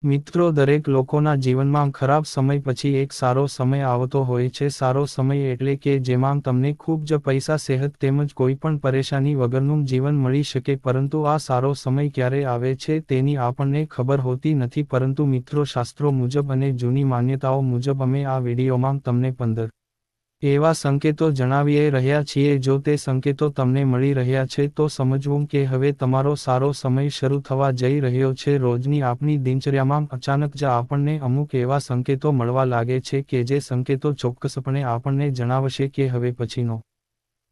મિત્રો, દરેક લોકોના જીવનમાં ખરાબ સમય પછી એક સારો સમય આવતો હોય છે. સારો સમય એટલે કે જેમાં તમને ખૂબ જ પૈસા, સેહત તેમજ કોઈ પણ પરેશાની વગરનું જીવન મળી શકે. પરંતુ આ સારો સમય ક્યારે આવે છે તેની આપણને ખબર હોતી નથી. પરંતુ મિત્રો, શાસ્ત્રો મુજબ અને જૂની માન્યતાઓ મુજબ અમે આ વિડીયોમાં તમને 15 એવા સંકેતો જણાવી રહ્યા છીએ. જો તે સંકેતો તમને મળી રહ્યા છે તો સમજવું કે હવે તમારો સારો સમય શરૂ થવા જઈ રહ્યો છે. રોજની આપણી દિનચર્યામાં અચાનક જ આપણને અમુક એવા સંકેતો મળવા લાગે છે કે જે સંકેતો ચોક્કસપણે આપણને જણાવશે કે હવે પછીનો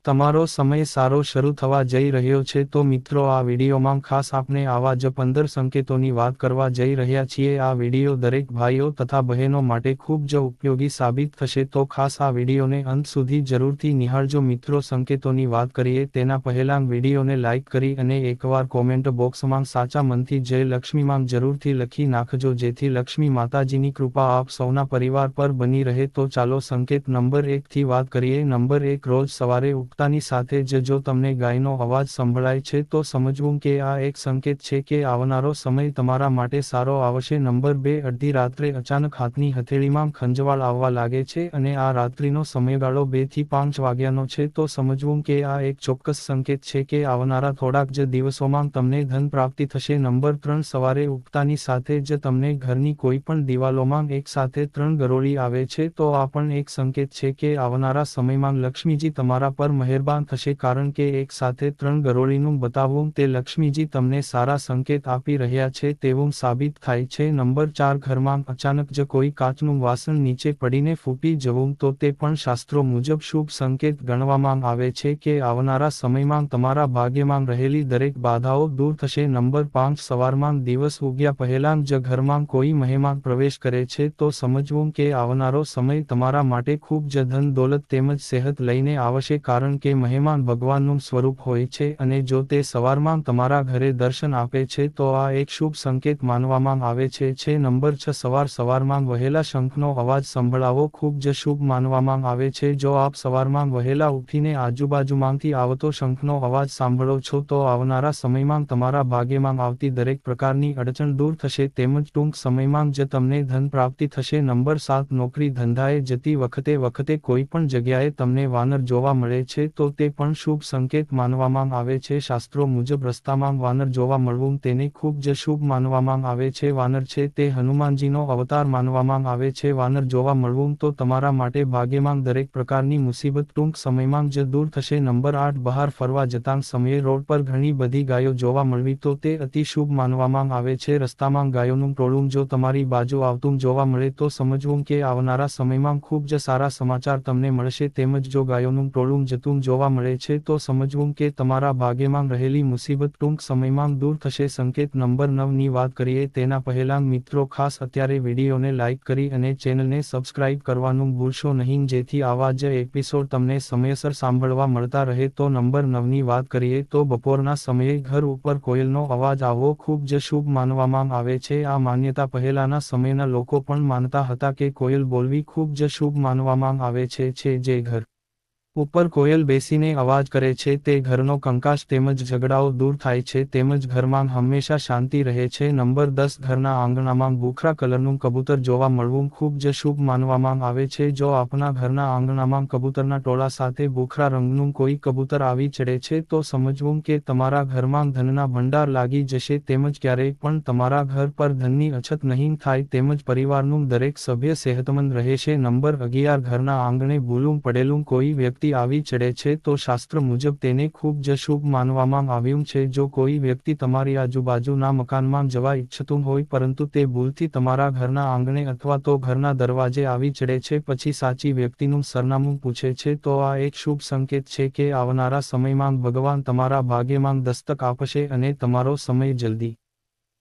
તમારો સમય સારો શરૂ થવા જઈ રહ્યો છે. તો મિત્રો, આ વિડીયોમાં ખાસ આપણે આવા જ 15 સંકેતોની વાત કરવા જઈ રહ્યા છીએ. આ વિડીયો દરેક ભાઈઓ તથા બહેનો માટે ખૂબ જ ઉપયોગી સાબિત થશે. તો ખાસ આ વિડીયોને અંત સુધી જરૂરથી નિહાળજો. મિત્રો, સંકેતોની વાત કરીએ તેના પહેલાં વિડીયોને લાઇક કરી અને એકવાર કોમેન્ટ બોક્સમાં સાચા મનથી જય લક્ષ્મીમાં જરૂરથી લખી નાખજો, જેથી લક્ષ્મી માતાજીની કૃપા આપ સૌના પરિવાર પર બની રહે. તો ચાલો સંકેત નંબર 1 થી વાત કરીએ. નંબર 1, રોજ સવારે ઉઠતાની સાથે જ જો તમને ગાયનો અવાજ સંભળાય છે તો સમજવું કે આ એક સંકેત છે કે આવનારો સમય તમારા માટે સારો આવશે. નંબર 2, અડધી રાત્રે અચાનક હાથની હથેળીમાં ખંજવાળ આવવા લાગે છે અને આ રાત્રિનો સમયગાળો 2 થી 5 વાગ્યાનો છે તો સમજવું કે આ એક ચોક્કસ સંકેત છે કે આવનારા થોડાક જ દિવસોમાં તમને ધન પ્રાપ્તિ થશે. નંબર 3, સવારે ઉઠતાની સાથે જ તમને ઘરની કોઈ પણ દિવાલોમાં એક સાથે 3 ગરોળી આવે છે તો આ પણ એક સંકેત છે કે આવનારા સમયમાં લક્ષ્મીજી તમારા પર મહેરબાન થશે. કારણ કે એક સાથે 3 ગરોળીનું બતાવવું તે લક્ષ્મીજી તમને સારા સંકેત આપી રહ્યા છે તેવું સાબિત થાય છે. નંબર 4, ઘરમાં અચાનક જ કોઈ કાચનું વાસણ નીચે પડીને ફૂટી જવું તો તે પણ શાસ્ત્રો મુજબ શુભ સંકેત ગણવામાં આવે છે કે આવનારા સમયમાં તમારા ભાગ્યમાં રહેલી દરેક બાધાઓ દૂર થશે. નંબર 5, સવારમાં દિવસ ઉગ્યા પહેલાં જ ઘરમાં કોઈ મહેમાન પ્રવેશ કરે છે તો સમજવું કે આવનારો સમય તમારા માટે ખૂબ જ ધન દોલત તેમજ સેહત લઈને આવશે. કારણ કે મહેમાન ભગવાનનું સ્વરૂપ હોય છે અને જો તે સવારમાં તમારા ઘરે દર્શન આપે છે તો આ એક શુભ સંકેત માનવામાં આવે છે. નંબર 6, સવારમાં વહેલા શંખનો અવાજ સંભળાવો ખૂબ જ શુભ માનવામાં આવે છે. જો આપ સવારમાં વહેલા ઉઠીને આજુબાજુમાંથી આવતો શંખનો અવાજ સાંભળો છો તો આવનારા સમયમાં તમારા ભાગ્યમાં આવતી દરેક પ્રકારની અડચણ દૂર થશે તેમજ ટૂંક સમયમાં જ તમને ધન પ્રાપ્તિ થશે. નંબર 7, નોકરી ધંધાએ જતી વખતે કોઈ પણ જગ્યાએ તમને વાનર જોવા મળે છે તો તે પણ શુભ સંકેત માનવામાં આવે છે. શાસ્ત્રો મુજબ રસ્તામાં વાનર જોવા મળવું તેને ખૂબ જ શુભ માનવામાં આવે છે. વાનર છે તે હનુમાનજીનો અવતાર માનવામાં આવે છે. વાનર જોવા મળવું તો તમારા માટે ભાગ્યમાં દરેક પ્રકારની મુસીબત ટૂંક સમયમાં જ દૂર થશે. નંબર 8, બહાર ફરવા જતાં સમયે રોડ પર ઘણી બધી ગાયો જોવા મળવી તો તે અતિ શુભ માનવામાં આવે છે. રસ્તામાં ગાયોનું ટોળું જો તમારી બાજુ આવતું જોવા મળે તો સમજવું કે આવનારા સમયમાં ખૂબ જ સારા સમાચાર તમને મળશે. તેમજ જો ગાયોનું ટોળું જતું જોવા મળે છે તો સમજવું કે તમારા ભાગ્યમાં રહેલી મુસીબત ટૂંક સમયમાં દૂર થશે. સંકેત નંબર 9 ની વાત કરીએ તેના પહેલાં મિત્રો, ખાસ અત્યારે વિડીયોને લાઇક કરી અને ચેનલને સબસ્ક્રાઇબ કરવાનું ભૂલશો નહીં, જેથી આવા જ એપિસોડ તમને સમયસર સાંભળવા મળતા રહે. તો નંબર 9 ની વાત કરીએ તો બપોરના સમયે ઘર ઉપર કોયલનો અવાજ આવવો ખૂબ જ શુભ માનવામાં આવે છે. આ માન્યતા પહેલાના સમયના લોકો પણ માનતા હતા કે કોયલ બોલવી ખૂબ જ શુભ માનવામાં આવે છે. જે ઘર ઉપર કોયલ બેસીને અવાજ કરે છે તે ઘરનો કંકાસ તેમજ ઝઘડાઓ દૂર થાય છે તેમજ ઘરમાં હંમેશા શાંતિ રહે છે. નંબર 10, ઘરના આંગણામાં ભૂખરા કલરનું કબૂતર જોવા મળવું ખૂબ જ શુભ માનવામાં આવે છે. જો આપના ઘરના આંગણામાં કબૂતરના ટોળા સાથે ભૂખરા રંગનું કોઈ કબૂતર આવી ચડે છે તો સમજવું કે તમારા ઘરમાં ધનના ભંડાર લાગી જશે તેમજ ક્યારેય પણ તમારા ઘર પર ધનની અછત નહીં થાય તેમજ પરિવારનું દરેક સભ્ય સેહતમંદ રહેશે. નંબર 11, ઘરના આંગણે ભૂલું પડેલું કોઈ વ્યક્તિ આવી ચડે છે તો શાસ્ત્ર મુજબ તેને ખૂબ જ શુભ માનવામાં આવ્યું છે. જો કોઈ વ્યક્તિ તમારી આજુબાજુના મકાનમાં જવા ઈચ્છતું હોય પરંતુ તે ભૂલથી તમારા ઘરના આંગણે અથવા તો ઘરના દરવાજે આવી ચડે છે પછી સાચી વ્યક્તિનું સરનામું પૂછે છે તો આ એક શુભ સંકેત છે કે આવનારા સમયમાં ભગવાન તમારા ભાગ્યમાં દસ્તક આપશે અને તમારો સમય જલ્દી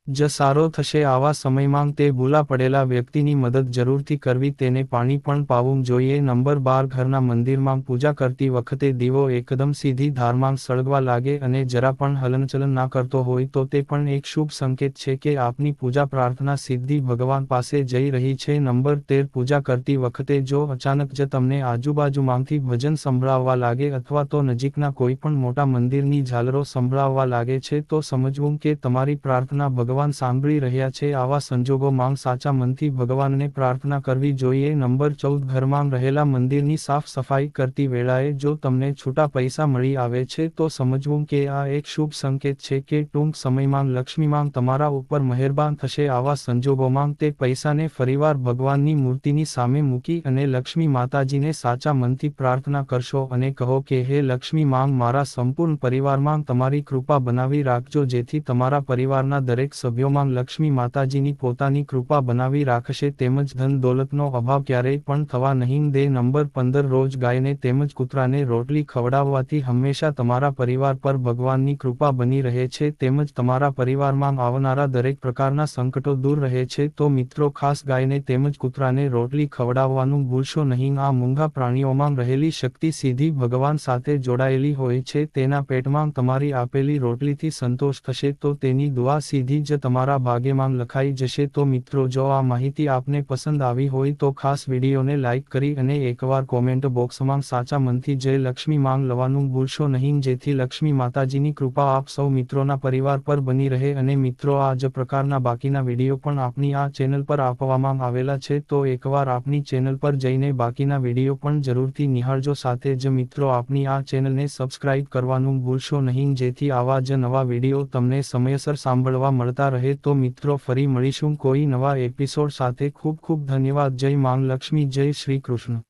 જ સારો થશે. આવા સમયમાં તે ભૂલા પડેલા વ્યક્તિની મદદ જરૂરથી કરવી, તેને પાણી પણ પાવું જોઈએ. નંબર 12, ઘરના મંદિરમાં પૂજા કરતી વખતે દીવો એકદમ સીધી ધારમાં સળગવા લાગે અને જરા પણ હલનચલન ના કરતો હોય તો તે પણ એક શુભ સંકેત છે કે આપની પૂજા પ્રાર્થના સીધી ભગવાન પાસે જઈ રહી છે. નંબર 13, પૂજા કરતી વખતે જો અચાનક જ તમને આજુબાજુમાંથી ભજન સંભળાવવા લાગે અથવા તો નજીકના કોઈ પણ મોટા મંદિરની ઝાલરો સંભળાવવા લાગે છે તો સમજવું કે તમારી પ્રાર્થના ભગવાન ભગવાન સાંભળી રહ્યા છે આવા સંજોગોમાં સાચા મનથી ભગવાનને પ્રાર્થના કરવી જોઈએ. નંબર 14 ઘરમાં રહેલા મંદિરની સાફ સફાઈ કરતી વેળાએ જો તમને છૂટા પૈસા મળી આવે છે તો સમજવું કે આ એક શુભ સંકેત છે કે ટૂંક સમયમાં લક્ષ્મીમાં તમારા ઉપર મહેરબાન થશે. આવા સંજોગોમાં તે પૈસાને ફરીવાર ભગવાનની મૂર્તિની સામે મૂકી અને લક્ષ્મી માતાજીને સાચા મનથી પ્રાર્થના કરશો અને કહો કે હે લક્ષ્મી માં, મારા સંપૂર્ણ પરિવારમાં તમારી કૃપા બનાવી રાખજો, જેથી તમારા પરિવારના દરેક સભ્યોમાં લક્ષ્મી માતાજીની પોતાની કૃપા બનાવી રાખશે તેમજ ધન દોલતનો અભાવ ક્યારેય પણ થવા નહીં દે. નંબર 15 રોજ ગાયને તેમજ કૂતરાને રોટલી ખવડાવવાથી હંમેશા તમારા પરિવાર પર ભગવાનની કૃપા બની રહે છે તેમજ તમારા પરિવારમાં આવનારા દરેક પ્રકારના સંકટો દૂર રહે છે. તો મિત્રો, ખાસ ગાયને તેમજ કૂતરાને રોટલી ખવડાવવાનું ભૂલશો નહીં. આ મૂંગા પ્રાણીઓમાં રહેલી શક્તિ સીધી ભગવાન સાથે જોડાયેલી હોય છે. તેના પેટમાં તમારી આપેલી રોટલીથી સંતોષ થશે તો તેની દુઆ સીધી જ તમારા ભાગ્યમાં લખાઈ જશે. તો મિત્રો, જો આ માહિતી આપને પસંદ આવી હોય તો ખાસ વિડીયોને લાઇક કરી અને એકવાર કોમેન્ટ બોક્સમાં સાચા મનથી જય લક્ષ્મી માંગ લવાનું ભૂલશો નહીં, જેથી લક્ષ્મી માતાજીની કૃપા આપ સૌ મિત્રોના પરિવાર પર બની રહે. અને મિત્રો, આ જ પ્રકારના બાકીના વિડીયો પણ આપની આ ચેનલ પર આપવામાં આવેલા છે, તો એકવાર આપની ચેનલ પર જઈને બાકીના વિડીયો પણ જરૂરથી નિહાળજો. સાથે જ મિત્રો, આપની આ ચેનલને સબસ્ક્રાઇબ કરવાનું ભૂલશો નહીં, જેથી આવા જ નવા વિડીયો તમને સમયસર સાંભળવા મળતા રહે. તો મિત્રો, ફરી મળીશું કોઈ નવા એપિસોડ સાથે. ખૂબ ખૂબ ધન્યવાદ. જય માંગ લક્ષ્મી. જય શ્રી કૃષ્ણ.